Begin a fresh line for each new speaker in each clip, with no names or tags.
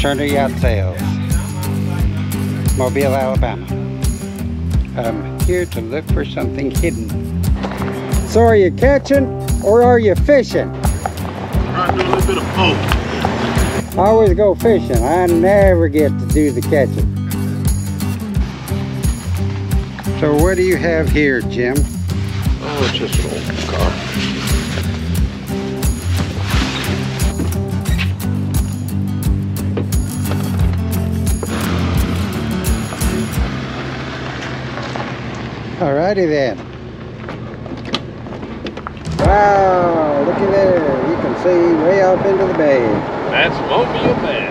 Turner Yacht Sales, Mobile, Alabama. I'm here to look for something hidden. So are you catching or are you fishing?
Trying to do a little bit of both.
I always go fishing. I never get to do the catching. So what do you have here, Jim?
Oh, it's just an old car.
Alrighty then. Wow, looky there. You can see way off into the bay.
That's Mobile Bay.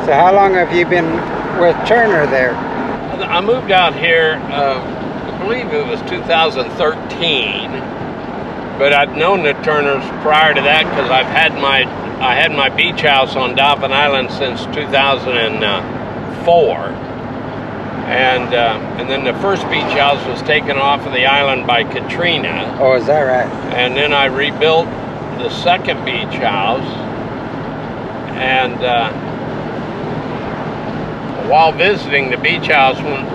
So how long have you been with Turner there?
I moved out here, I believe it was 2013, but I'd known the Turners prior to that because I had my beach house on Dauphin Island since 2004. And then the first beach house was taken off of the island by Katrina.
Oh, is that right?
And then I rebuilt the second beach house. And while visiting the beach house, when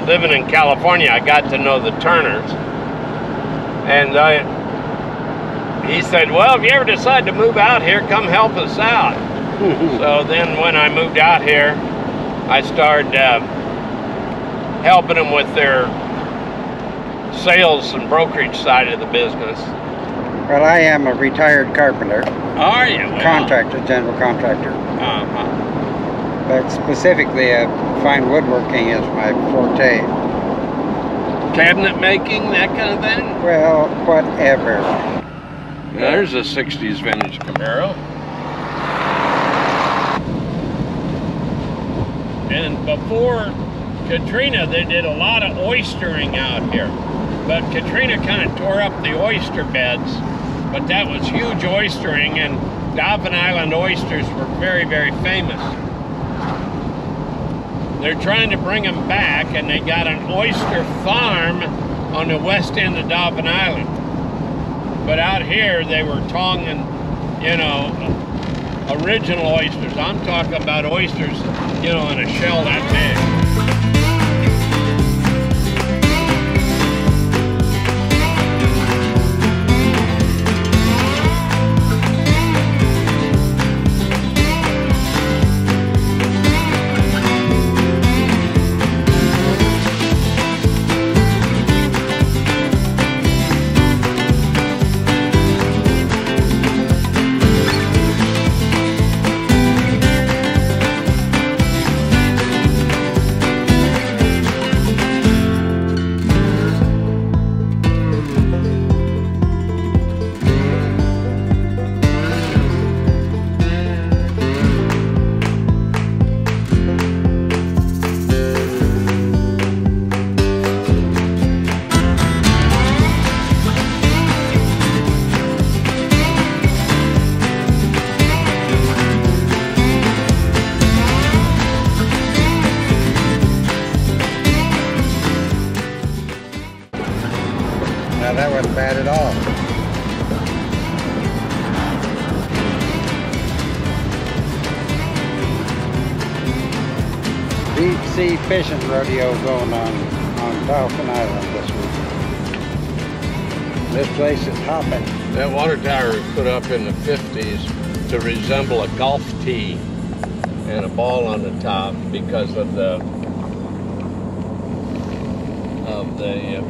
living in California, I got to know the Turners. And he said, well, if you ever decide to move out here, come help us out. So then when I moved out here, I started helping them with their sales and brokerage side of the business.
Well, I am a retired carpenter.
Are you? Well,
contractor, general contractor.
uh-huh.
But specifically, fine woodworking is my forte.
Cabinet making, that kind of thing?
Well, whatever.
There's a 60s vintage Camaro. And before Katrina, they did a lot of oystering out here. But Katrina kind of tore up the oyster beds. But that was huge oystering, and Dauphin Island oysters were very, very famous. They're trying to bring them back, and they got an oyster farm on the west end of Dauphin Island. But out here, they were tonguing, you know, original oysters. I'm talking about oysters, you know, in a shell that big.
Now that wasn't bad at all. Deep sea fishing rodeo going on Dauphin Island this week. This place is hopping.
That water tower was put up in the 50s to resemble a golf tee and a ball on the top because of the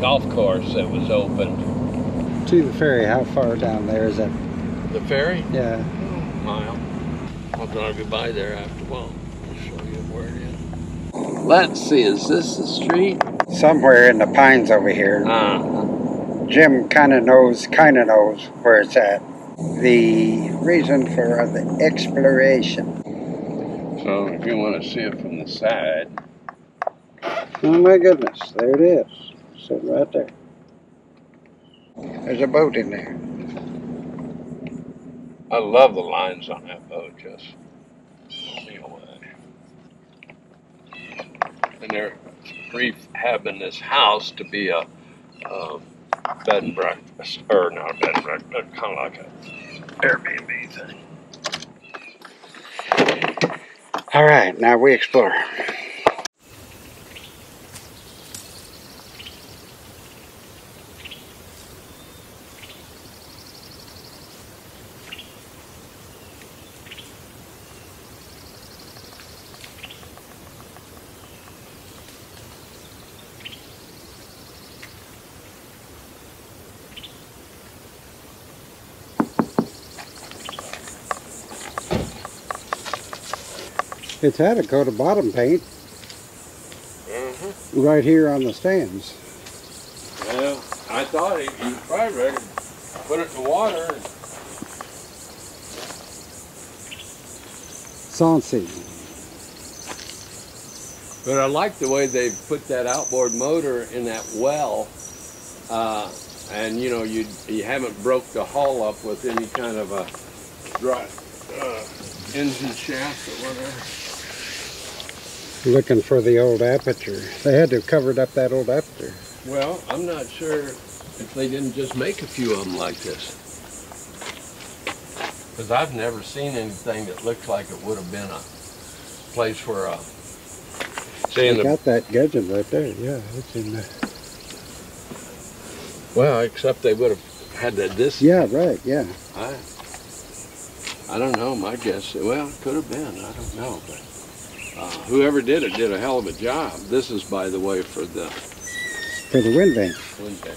golf course that was opened.
To the ferry, how far down there is that?
The ferry?
Yeah.
A mile. I'll drive you by there after a while. I'll show you where it is. Let's see, is this the street?
Somewhere in the pines over here. Jim kind of knows where it's at. The reason for the exploration.
So if you want to see it from the side.
Oh my goodness, there it is. Sitting right there. There's a boat in there.
I love the lines on that boat, just blow me away. And they're rehabbing this house to be a bed and breakfast, or not a bed and breakfast, kind of like a Airbnb thing.
All right, now we explore. It's had a coat of bottom paint right here on the stands.
Well, I thought you probably ready to put it in the water.
Saucy.
But I like the way they put that outboard motor in that well, and you know you haven't broke the hull up with any kind of a dry engine shaft or whatever.
Looking for the old aperture. They had to have covered up that old aperture.
Well, I'm not sure if they didn't just make a few of them like this. Because I've never seen anything that looks like it would have been a place for a...
They got that gudgeon right there, yeah. It's in there.
Well, except they would have had that this...
Yeah, right, yeah.
I don't know, my guess, well, it could have been, I don't know, but whoever did it did a hell of a job. This is, by the way, for the
wind vane.
Wind vane.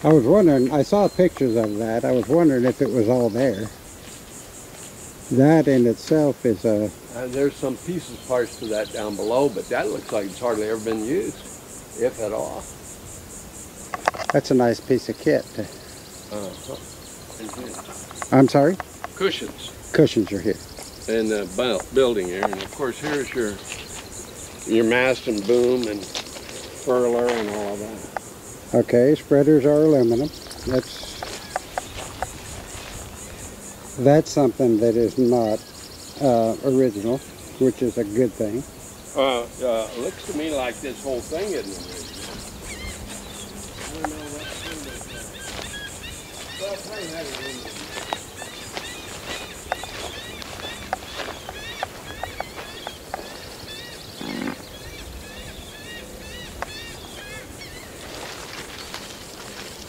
I was wondering, I saw pictures of that, I was wondering if it was all there. That in itself is a...
there's some pieces, parts to that down below, but that looks like it's hardly ever been used, if at all.
That's a nice piece of kit. I'm sorry?
Cushions.
Cushions are here.
In the building here, and of course here's your mast and boom and furler and all of that.
Okay, spreaders are aluminum. That's something that is not original, which is a good thing.
Looks to me like this whole thing isn't original. I don't know what kind of... Well, it probably had it in there.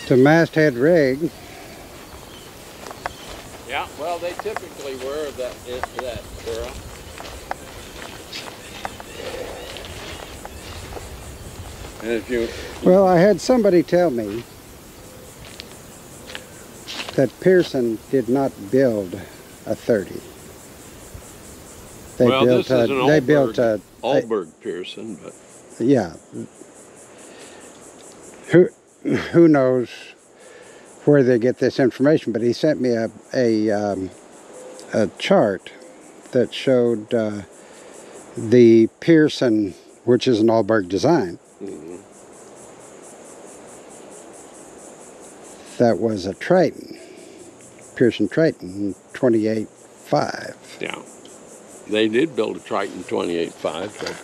It's a masthead rig.
Yeah, well, they typically were that era. And if you...
Well, I had somebody tell me that Pearson did not build a 30. They
well,
built
this is an Alberg
a
Pearson, but...
Yeah. Who knows where they get this information, but he sent me a chart that showed the Pearson, which is an Alberg design. That was a Triton, Pearson Triton 28.5.
Yeah, they did build a Triton 28.5, so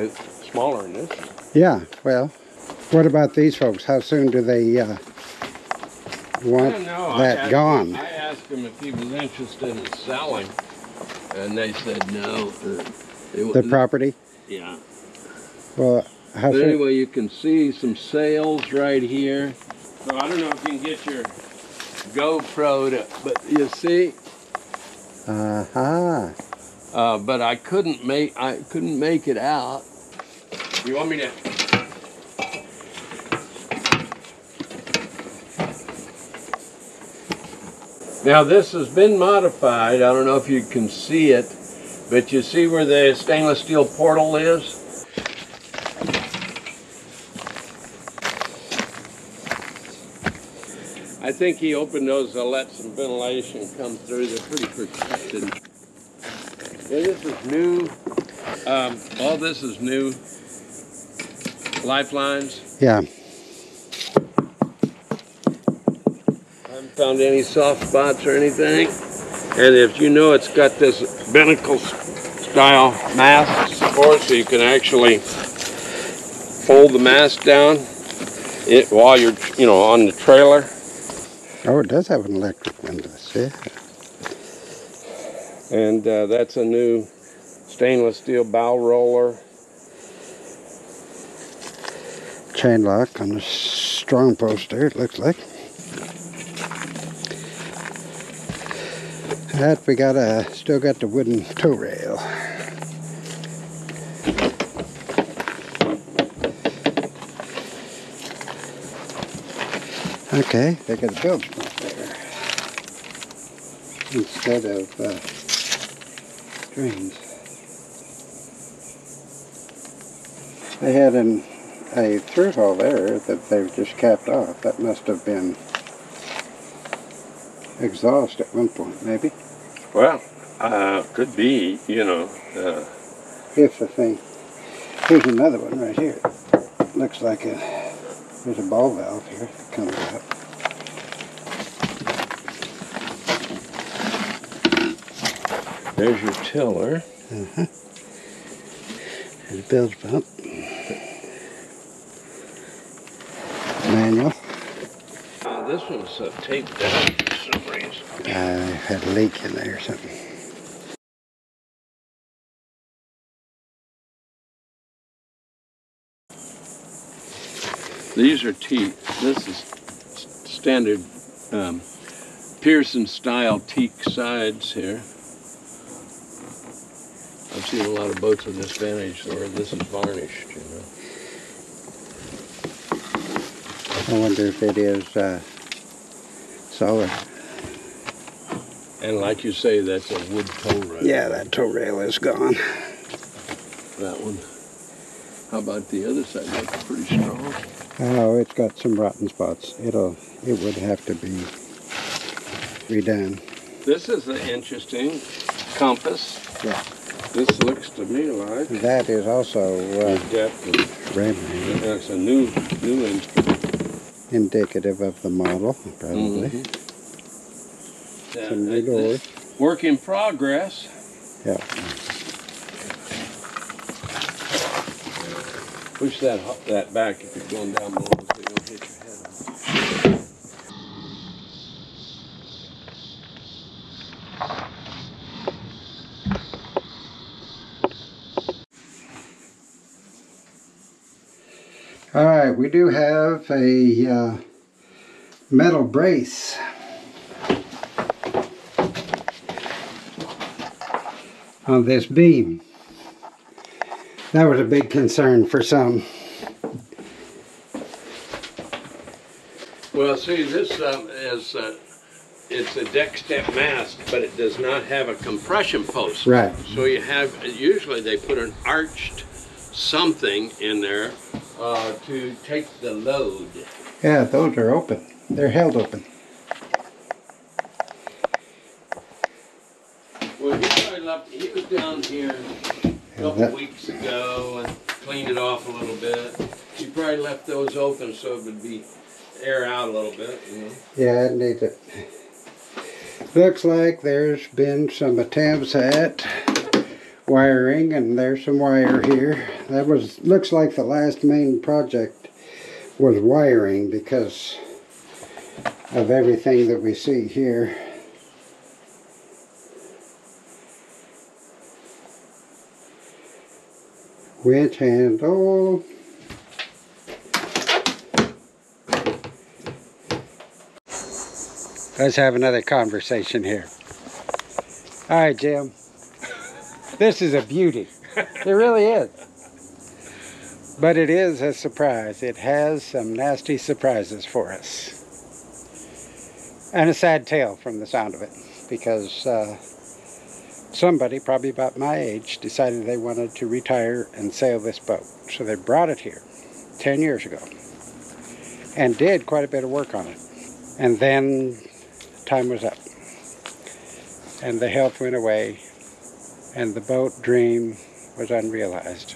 it's smaller than this.
Yeah, well, what about these folks? How soon do they want that gone?
I asked him if he was interested in selling, and they said no.
The property?
Yeah.
Well, how
but
soon?
Anyway, you can see some sails right here. So I don't know if you can get your GoPro to, but you see. But I couldn't make it out. You want me to? Now this has been modified. I don't know if you can see it, but you see where the stainless steel portal is? I think he opened those to let some ventilation come through. They're pretty protected. And this is new. All this is new. Lifelines.
Yeah.
I haven't found any soft spots or anything. And if you know, it's got this binnacle style mast support, so you can actually fold the mast down while you're, on the trailer.
Oh, it does have an electric windlass, yeah.
And that's a new Stainless steel bow roller.
Chain lock on the strong post there, it looks like. That we got still got the wooden tow rail. Okay, they got a bilge pump there instead of drains. They had a through hole there that they've just capped off. That must have been exhaust at one point, maybe.
Well, could be, you know.
If the thing. Here's another one right here. Looks like there's a ball valve here that comes out.
There's your tiller.
There's a bilge pump. Manual.
This one's taped down for some reason.
I had a leak in there or something.
These are teak. This is standard Pearson style teak sides here. I've seen a lot of boats with this vantage where this is varnished, you know.
I wonder if it is solid.
And like you say, that's a wood tow rail.
Yeah, that tow rail is gone.
That one. How about the other side? That's pretty strong.
Oh, it's got some rotten spots. It would have to be redone.
This is an interesting compass.
Yeah.
This looks to me like
That is also
depth of
ramming.
that's a new instrument.
Indicative of the model, probably. Some new doors.
Work in progress.
Yeah.
Push that back if you're going down below so you don't hit your head on it.
All right, we do have a metal brace. On this beam. That was a big concern for some.
Well, see, this is it's a deck step mast, but it does not have a compression post.
Right.
So you have, usually they put an arched something in there to take the load.
Yeah, those are open. They're held open.
Well, he was down here a couple weeks ago and cleaned it off a little bit. He probably left those open so it would be air out a little bit, you know.
Yeah, it needs it. Looks like there's been some attempts at wiring, and there's some wire here. That looks like the last main project was wiring because of everything that we see here. Winch handle. Let's have another conversation here. All right, Jim. This is a beauty. It really is. But it is a surprise. It has some nasty surprises for us. And a sad tale from the sound of it. Because somebody, probably about my age, decided they wanted to retire and sail this boat. So they brought it here 10 years ago. And did quite a bit of work on it. And then time was up. And the health went away. And the boat dream was unrealized.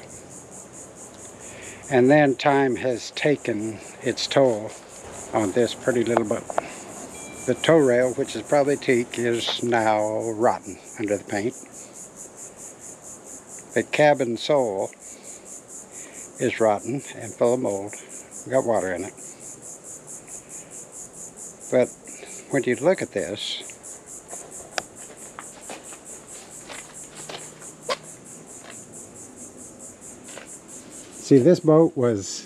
And then time has taken its toll on this pretty little boat. The tow rail, which is probably teak, is now rotten under the paint. The cabin sole is rotten and full of mold. Got water in it. But when you look at this, See, this boat was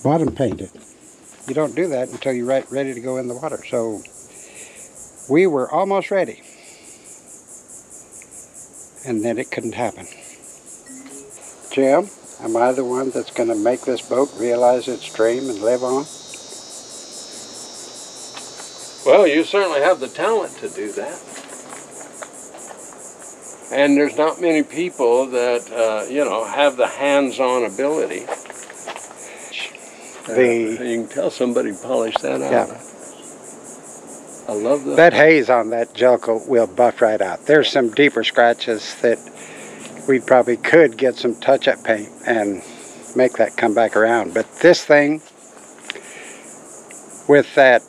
bottom painted. You don't do that until you're ready to go in the water. So we were almost ready. And then it couldn't happen. Jim, am I the one that's going to make this boat realize its dream and live on?
Well, you certainly have the talent to do that. And there's not many people that, you know, have the hands-on ability. You can tell somebody polished that out.
Yeah.
I love that.
That haze on that Jelco will buff right out. There's some deeper scratches that we probably could get some touch-up paint and make that come back around. But this thing, with that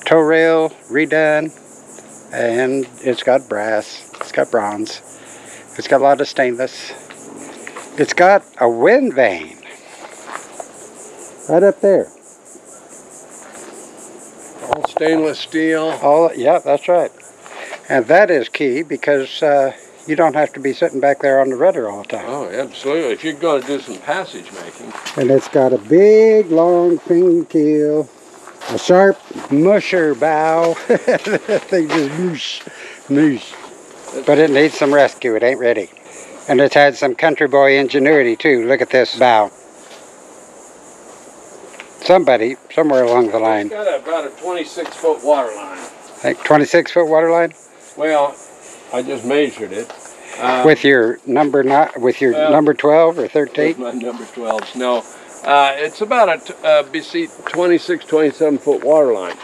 tow rail redone, and it's got brass, it's got bronze, it's got a lot of stainless. It's got a wind vane right up there.
All stainless steel.
All, yeah, that's right. And that is key because you don't have to be sitting back there on the rudder all the time.
Oh, absolutely. If you're going to do some passage making.
And it's got a big, long fin keel, a sharp musher bow. That thing just moosh, moosh. But it needs some rescue. It ain't ready. And it's had some country boy ingenuity too. Look at this bow. Somebody, somewhere along the line.
It's got about a 26-foot water line.
Like 26-foot water line?
Well, I just measured it.
With your number number 12 or 13?
With my number 12s. No, it's about a BC 26, 27-foot water line.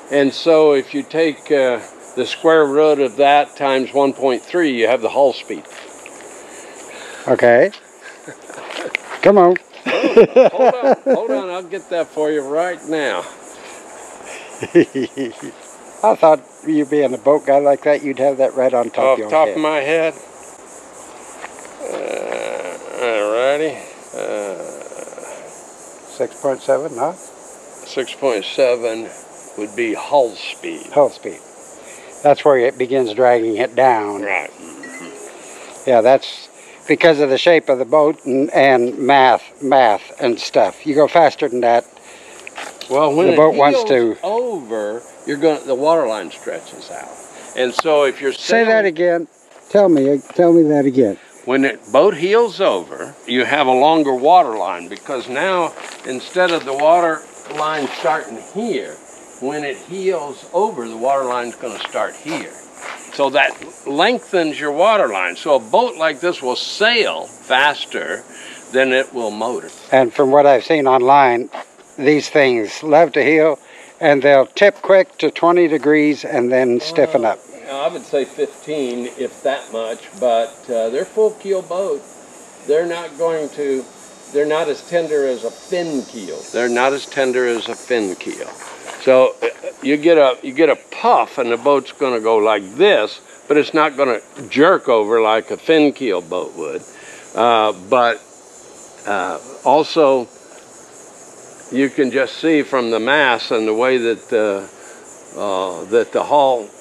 And so if you take the square root of that times 1.3, you have the hull speed.
Okay. Come on.
Oh, hold on, I'll get that for you right now.
I thought you being a boat guy like that, you'd have that right on top of your head.
Off the top of my head. Alrighty.
6.7, no?
6.7 would be hull speed.
Hull speed. That's where it begins dragging it down.
Right.
Yeah, that's because of the shape of the boat and math and stuff. You go faster than that.
Well, when
the boat wants to
over, the water line stretches out, and so if you're
say that again, tell me that again.
When the boat heels over, you have a longer water line because now instead of the water line starting here, when it heels over, the water line's going to start here. So that lengthens your water line. So a boat like this will sail faster than it will motor.
And from what I've seen online, these things love to heel, and they'll tip quick to 20 degrees and then stiffen up.
I would say 15, if that much, but they're full keel boat. They're not as tender as a fin keel. They're not as tender as a fin keel. So you get a puff, and the boat's going to go like this, but it's not going to jerk over like a fin keel boat would. But also, you can just see from the mass and the way that the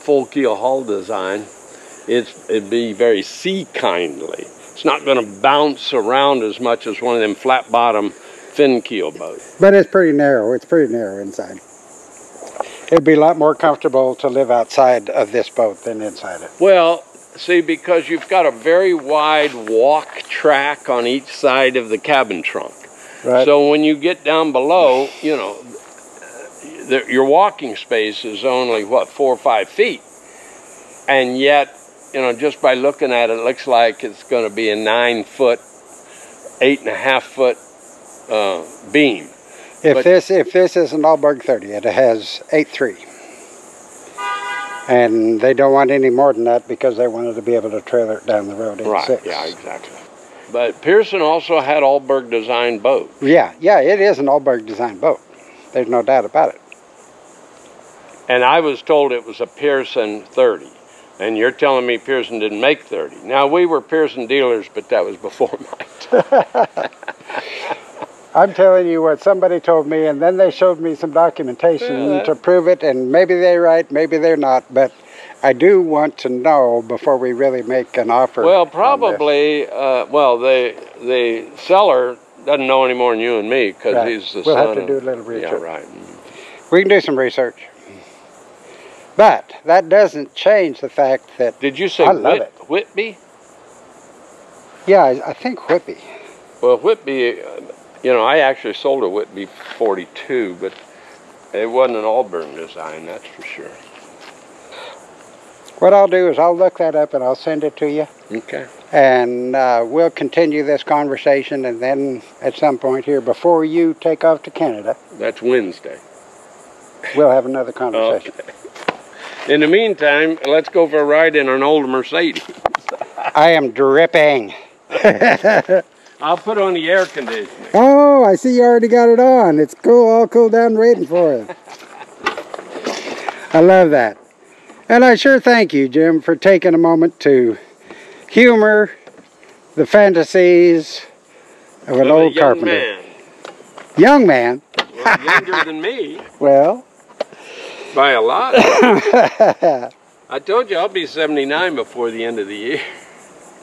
full keel hull design, it'd be very sea kindly. It's not going to bounce around as much as one of them flat bottom fin keel boats.
But it's pretty narrow. It's pretty narrow inside. It'd be a lot more comfortable to live outside of this boat than inside it.
Well, see, because you've got a very wide walk track on each side of the cabin trunk.
Right.
So when you get down below, you know, your walking space is only, what, 4 or 5 feet. And yet, you know, just by looking at it, it looks like it's going to be a 9-foot, 8.5 foot beam.
If this is an Alberg 30, it has 8.3. And they don't want any more than that because they wanted to be able to trailer it down the road in 6.
Right, yeah, exactly. But Pearson also had Alberg design boats.
Yeah, it is an Alberg design boat. There's no doubt about it.
And I was told it was a Pearson 30. And you're telling me Pearson didn't make 30. Now, we were Pearson dealers, but that was before my time.
I'm telling you what somebody told me, and then they showed me some documentation to prove it, and maybe they're right, maybe they're not, but I do want to know before we really make an offer.
Well, probably, well, the seller doesn't know any more than you and me, because
Right.
he's the
We'll
son
have to
of,
do a little research.
Yeah, right.
We can do some research. But that doesn't change the fact that
Did you say
I love it.
Whitby?
Yeah, I think Whitby.
Well, Whitby, you know, I actually sold a Whitby 42, but it wasn't an Alberg design, that's for sure.
What I'll do is I'll look that up and I'll send it to you.
Okay.
And we'll continue this conversation, and then at some point here, before you take off to Canada,
That's Wednesday.
we'll have another conversation.
Okay. In the meantime, let's go for a ride in an old Mercedes.
I am dripping.
I'll put on the air conditioning.
Oh, I see you already got it on. It's cool, all cooled down, waiting for you. I love that. And I sure thank you, Jim, for taking a moment to humor the fantasies of an old carpenter.
Man.
Young man?
Well, younger than me.
Well.
By a lot. I told you I'll be 79 before the end of the year.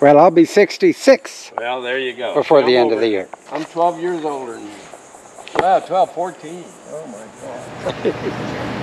Well, I'll be 66.
Well, there you go.
Before the end of the year.
I'm 12 years older than you. Well, 12, 14. Oh, my God.